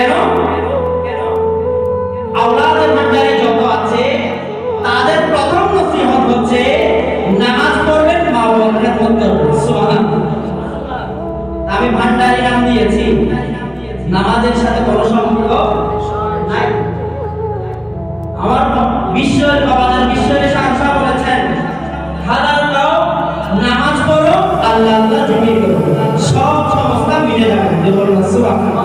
কেন? আওলাদের ভান্ডারে যত আছে তাদের প্রথম নসিহত হচ্ছে নামাজ পড়বেন, মা বাবার খেদমত করবেন। সুবহানাল্লাহ। আমি ভান্ডারি নাম দিয়েছি, নামাজের সাথে কোনো সম্পর্ক নাই। আমার বিশ্বের বাবাদের বিশ্বের শাসা বলেছেন, হালাল খাও, নামাজ পড়ো, আল্লাহ আল্লাহ জিকির করো, সব সমস্যা মিলে যাবে। সুবহানাল্লাহ।